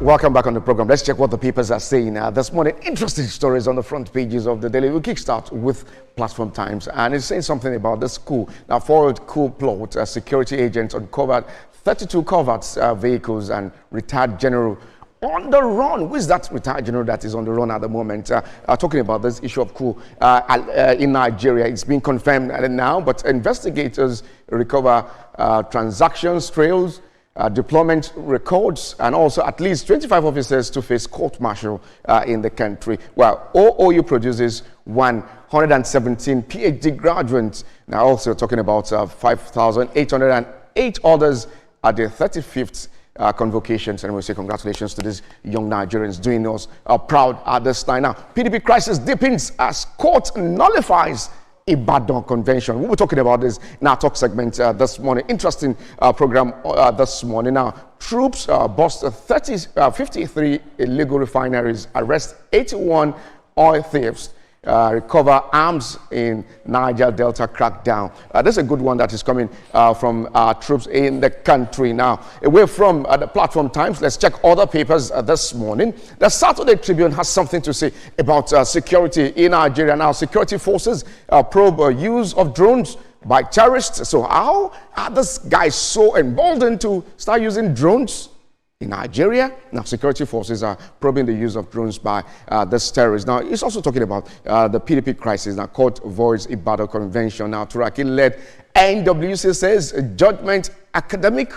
welcome back on the program. Let's check what the papers are saying this morning. Interesting stories on the front pages of the Daily. We'll kickstart with Platform Times, and it's saying something about this coup. Now, forward coup plot, security agents uncovered 32 covert vehicles and retired general on the run. Who is that retired general that is on the run at the moment? Talking about this issue of coup in Nigeria. It's been confirmed now, but investigators recover transactions, trails, deployment records, and also at least 25 officers to face court-martial in the country. Well, OOU produces 117 PhD graduates. Now, also talking about 5,808 others at the 35th convocations, and we say congratulations to these young Nigerians doing us proud at this time. Now, PDP crisis deepens as court nullifies Ibadan convention. We were talking about this in our talk segment this morning. Interesting program this morning. Now, troops bust 53 illegal refineries, arrest 81 oil thieves, recover arms in Niger Delta crackdown. That's a good one that is coming from troops in the country. Now, away from the Platform Times, let's check other papers this morning. The Saturday Tribune has something to say about security in Nigeria. Now, security forces probe use of drones by terrorists. So how are these guys so emboldened to start using drones in Nigeria? Now, security forces are probing the use of drones by this terrorists. Now, he's also talking about the PDP crisis. Now, court voids Ibadan convention. Now, Turaki-Led NWC says Jugment academic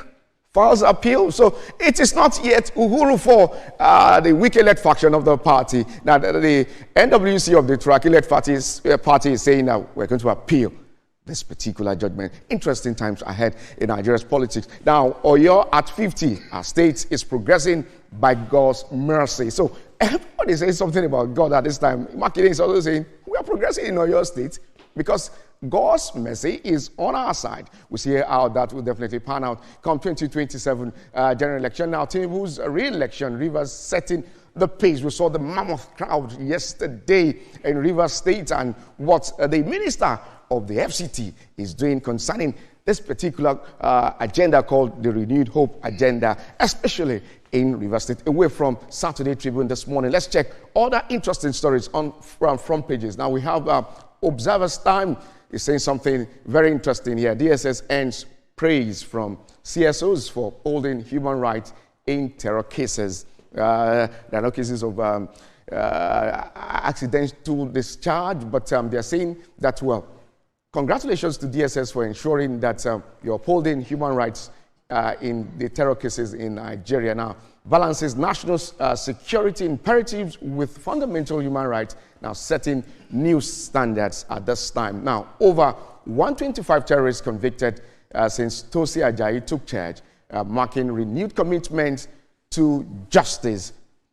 files appeal. So it is not yet Uhuru for the Wike-led faction of the party. Now, the NWC of the Turaki-Led party is saying that we're going to appeal this particular judgment. Interesting times ahead in Nigeria's politics. Now, Oyo at 50, our state is progressing by God's mercy. So everybody says something about God at this time. Makinde is also saying we are progressing in Oyo state because God's mercy is on our side. We see how that will definitely pan out come 2027 general election. Now, Tinubu's re-election, Rivers setting the pace. We saw the mammoth crowd yesterday in Rivers State, and what the minister of the FCT is doing concerning this particular agenda called the Renewed Hope Agenda, especially in Rivers State. Away from Saturday Tribune this morning, let's check other interesting stories on front pages. Now we have Observer's Time is saying something very interesting here. DSS earns praise from CSOs for holding human rights in terror cases. There are no cases of accidental discharge, but they're saying that, well, congratulations to DSS for ensuring that you're upholding human rights in the terror cases in Nigeria. Now, balances national security imperatives with fundamental human rights, now setting new standards at this time. Now, over 125 terrorists convicted since Tosi Ajayi took charge, marking renewed commitment to justice.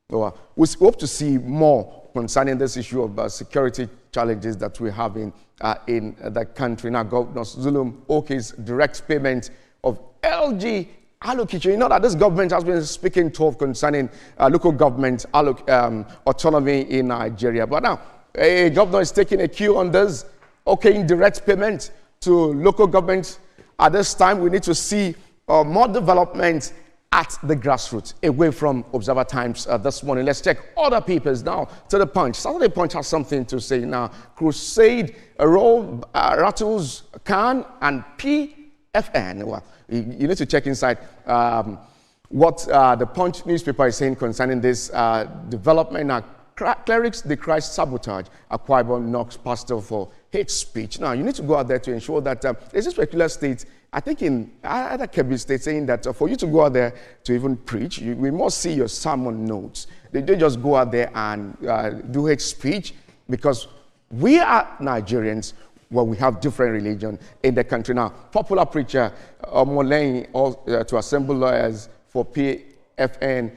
We hope to see more concerning this issue of security challenges that we have in the country. Now, Governor Zulum Oke's direct payment of LG allocation. You know that this government has been speaking tough concerning local government autonomy in Nigeria. But now, a governor is taking a cue on this. Okay, in direct payment to local government. At this time, we need to see more development at the grassroots, away from Observer Times this morning. Let's check other papers now to the Punch. Saturday Punch has something to say now. Crusade rattles Khan and PFN. Well, you need to check inside what the Punch newspaper is saying concerning this development. Now, clerics decry sabotage. Akwa Ibom knocks pastor for hate speech. Now, you need to go out there to ensure that there's this particular state, I think in other Kebbi states, saying that for you to go out there to even preach, we must see your sermon notes. They don't just go out there and do hate speech, because we are Nigerians. Well, we have different religion in the country. Now, popular preacher Molein to assemble lawyers for PFN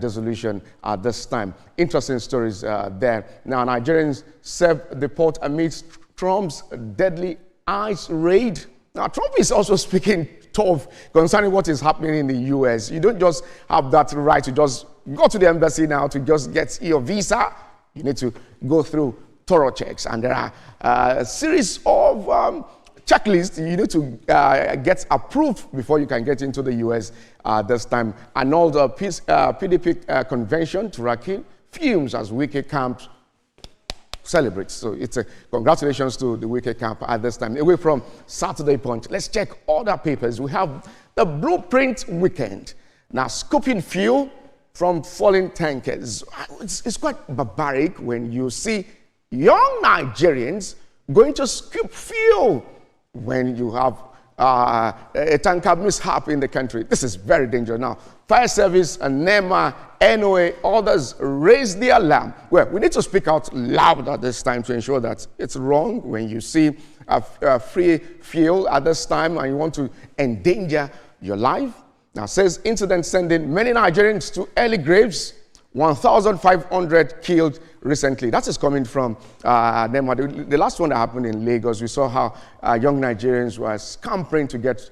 dissolution at this time. Interesting stories there. Now, Nigerians self-deport amidst Trump's deadly ICE raid. Now, Trump is also speaking tough concerning what is happening in the U.S. You don't just have that right to just go to the embassy now to just get your visa. You need to go through thorough checks. And there are a series of checklist you need to get approved before you can get into the U.S. This time. And all the PDP convention, Turaki, fumes as Wike camp celebrates. So it's a congratulations to the Wike camp at this time. Away from Saturday Punch, let's check other papers. We have the Blueprint Weekend. Now, scooping fuel from falling tankers. It's quite barbaric when you see young Nigerians going to scoop fuel when you have a tanker mishap in the country. This is very dangerous. Now, fire service and NEMA, NOA, others raise the alarm. Well, we need to speak out loud at this time to ensure that it's wrong when you see free fuel at this time and you want to endanger your life. Now, says incident sending many Nigerians to early graves, 1,500 killed recently. That is coming from NEMA. The last one that happened in Lagos, we saw how young Nigerians were scampering to get,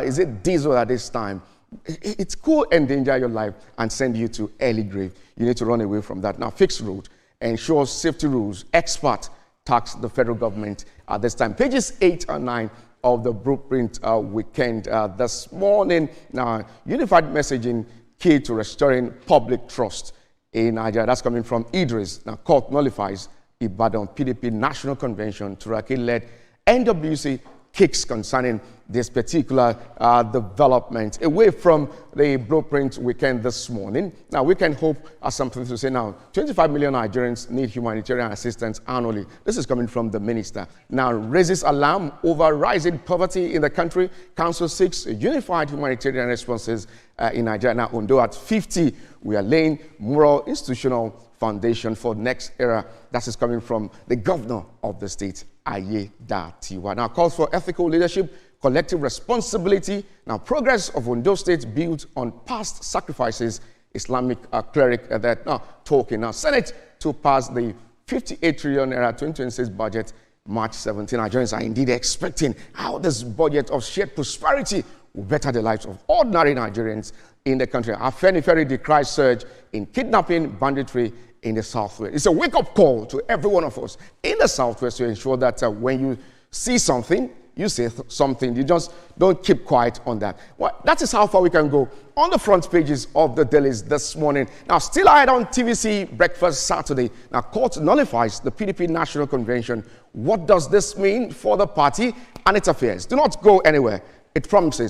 is it diesel at this time? It could endanger your life and send you to early grave. You need to run away from that. Now, fixed road, ensure safety rules, expert tax the federal government at this time. Pages 8 and 9 of the Blueprint Weekend this morning. Now, unified messaging key to restoring public trust in Nigeria. That's coming from Idris. Now, court nullifies Ibadan PDP National Convention. Turaki-Led NWC kicks concerning this particular development. Away from the Blueprint Weekend this morning. Now, we can hope as something to say now, 25 million Nigerians need humanitarian assistance annually. This is coming from the minister. Now, raises alarm over rising poverty in the country. Council seeks unified humanitarian responses in Nigeria. Now, Ondo at 50, we are laying moral institutional foundation for next era. That is coming from the governor of the state, Ayedatiwa. Now, calls for ethical leadership, collective responsibility. Now, progress of Ondo State built on past sacrifices. Islamic cleric that now talking. Now, Senate to pass the 58 trillion naira 2026 budget March 17. Nigerians are indeed expecting how this budget of shared prosperity will better the lives of ordinary Nigerians in the country. Afenifere decries surge in kidnapping, banditry in the Southwest. It's a wake-up call to every one of us in the Southwest to ensure that when you see something, you say something. You just don't keep quiet on that. Well, that is how far we can go on the front pages of the dailies this morning. Now, still ahead on TVC Breakfast Saturday. Now, court nullifies the PDP National Convention. What does this mean for the party and its affairs? Do not go anywhere. It promises